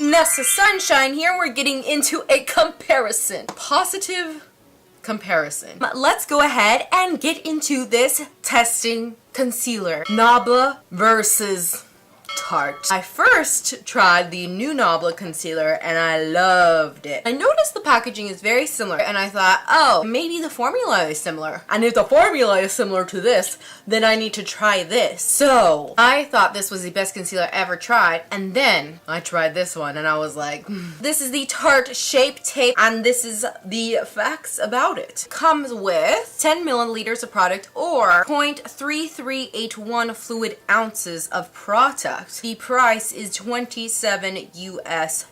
Nessa Sunshine here. We're getting into a comparison. Positive comparison. Let's go ahead and get into this testing concealer. NABLA versus Tarte. I first tried the new NABLA concealer and I loved it. I noticed the packaging is very similar and I thought, oh, maybe the formula is similar. And if the formula is similar to this, then I need to try this. So I thought this was the best concealer I ever tried, and then I tried this one and I was like, this is the Tarte Shape Tape and this is the facts about it. Comes with 10 milliliters of product or 0.3381 fluid ounces of product. The price is $27 US.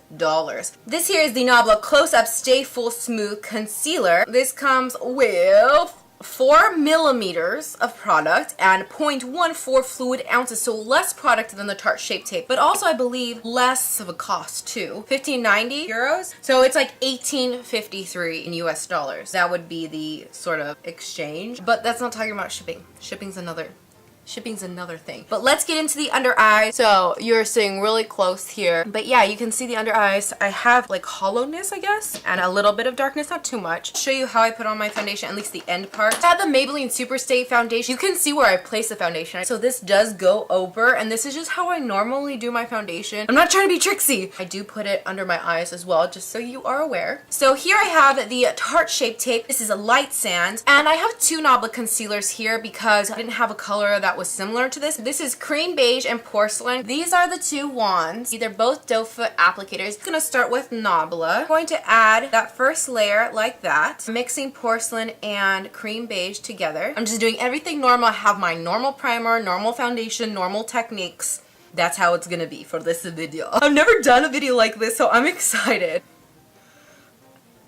This here is the NABLA Close Up Stay Full Smooth Concealer. This comes with 4 millimeters of product and 0.14 fluid ounces, so less product than the Tarte Shape Tape, but also I believe less of a cost too. 15.90 euros, so it's like 18.53 in US dollars. That would be the sort of exchange, but that's not talking about shipping. Shipping's another thing. But let's get into the under eyes. So you're seeing really close here, but yeah, you can see the under eyes. I have like hollowness, I guess, and a little bit of darkness, not too much. Show you how I put on my foundation, at least the end part. I have the Maybelline Superstay foundation. You can see where I place the foundation. So this does go over, and this is just how I normally do my foundation. I'm not trying to be tricksy. I do put it under my eyes as well, just so you are aware. So here I have the Tarte Shape Tape. This is a light sand, and I have two NABLA concealers here because I didn't have a color that was similar to this. This is cream beige and porcelain. These are the two wands. They're both doe foot applicators. I'm gonna start with NABLA. I'm going to add that first layer like that, mixing porcelain and cream beige together. I'm just doing everything normal. I have my normal primer, normal foundation, normal techniques. That's how it's gonna be for this video. I've never done a video like this, so I'm excited.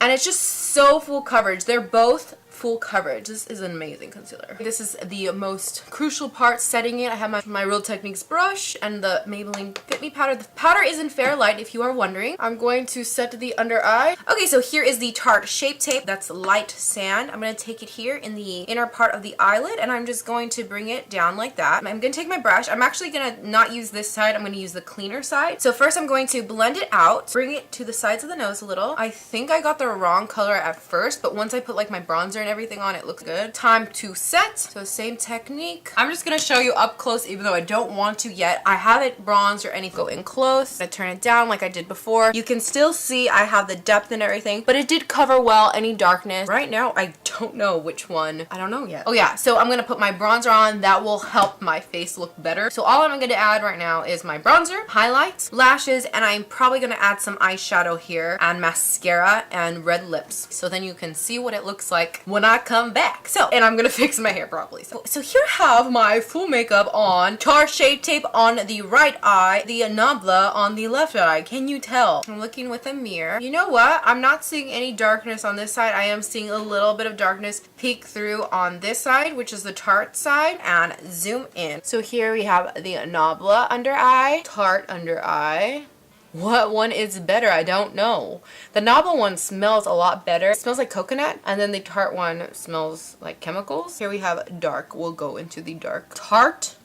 And it's just so full coverage. They're both full coverage. This is an amazing concealer. This is the most crucial part, setting it. I have my Real Techniques brush and the Maybelline Fit Me powder. The powder is in Fairlight, if you are wondering. I'm going to set the under eye. Okay, so here is the Tarte Shape Tape. That's light sand. I'm going to take it here in the inner part of the eyelid, and I'm just going to bring it down like that. I'm going to take my brush. I'm actually going to not use this side. I'm going to use the cleaner side. So first I'm going to blend it out, bring it to the sides of the nose a little. I think I got the wrong color at first, but once I put like my bronzer and everything on, it looks good. Time to set. So same technique. I'm just gonna show you up close, even though I don't want to yet. I haven't bronzed or anything. Go in close. I turn it down like I did before. You can still see I have the depth and everything, but it did cover well any darkness. Right now, I don't know which one. I don't know yet. Oh yeah, so I'm gonna put my bronzer on. That will help my face look better. So all I'm gonna add right now is my bronzer, highlights, lashes, and I'm probably gonna add some eyeshadow here and mascara and red lips. So then you can see what it looks like when I come back. So, and I'm gonna fix my hair properly. So here I have my full makeup on. Tarte Shape Tape on the right eye, the NABLA on the left eye. Can you tell? I'm looking with a mirror. You know what? I'm not seeing any darkness on this side. I am seeing a little bit of darkness peek through on this side, which is the Tarte side, and zoom in. So here we have the NABLA under eye, Tarte under eye. What one is better? I don't know. The NABLA one smells a lot better. It smells like coconut, and then the Tarte one smells like chemicals. Here we have dark. We'll go into the dark. Tarte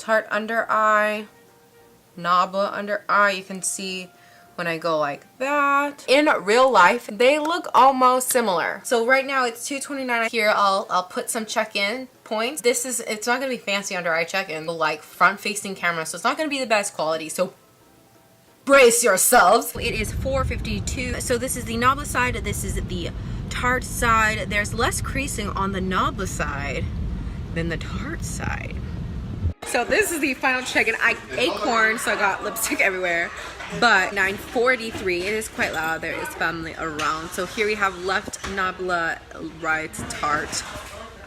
under eye, NABLA under eye. You can see when I go like that. In real life, they look almost similar. So right now it's $2.29. Here I'll put some check-in points. It's not gonna be fancy under eye check-in, like front-facing camera, so it's not gonna be the best quality. So brace yourselves. It is 4:52. So this is the NABLA side. This is the Tarte side. There's less creasing on the NABLA side than the Tarte side. So this is the final check-in. I ate corn, so I got lipstick everywhere. But 9:43. It is quite loud. There is family around. So here we have left NABLA, right Tarte.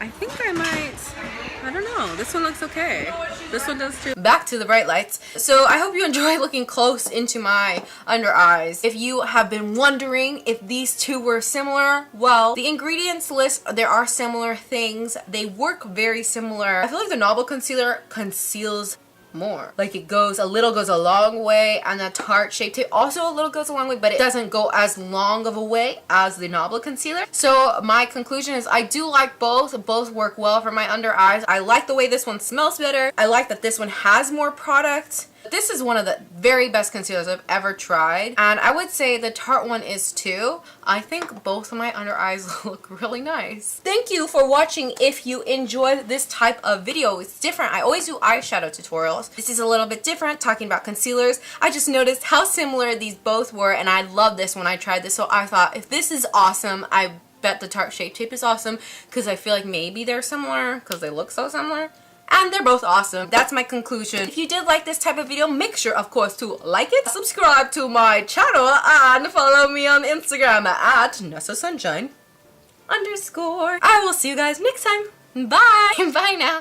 I think I don't know. This one looks okay. This one does too. Back to the bright lights. So I hope you enjoy looking close into my under eyes. If you have been wondering if these two were similar, well, the ingredients list, there are similar things. They work very similar. I feel like the NABLA concealer conceals more. Like it goes a long way, and the Tarte Shape Tape also a little goes a long way, but it doesn't go as long of a way as the NABLA concealer. So my conclusion is I do like both. Both work well for my under eyes. I like the way this one smells better. I like that this one has more product. The This is one of the very best concealers I've ever tried, and I would say the Tarte one is too. I think both of my under eyes look really nice. Thank you for watching. If you enjoyed this type of video, it's different. I always do eyeshadow tutorials. This is a little bit different, talking about concealers. I just noticed how similar these both were, and I love this when I tried this, so I thought if this is awesome, I bet the Tarte Shape Tape is awesome, because I feel like maybe they're similar because they look so similar. And they're both awesome. That's my conclusion. If you did like this type of video, make sure, of course, to like it, subscribe to my channel, and follow me on Instagram at @NASASunshine_. I will see you guys next time. Bye! Bye now!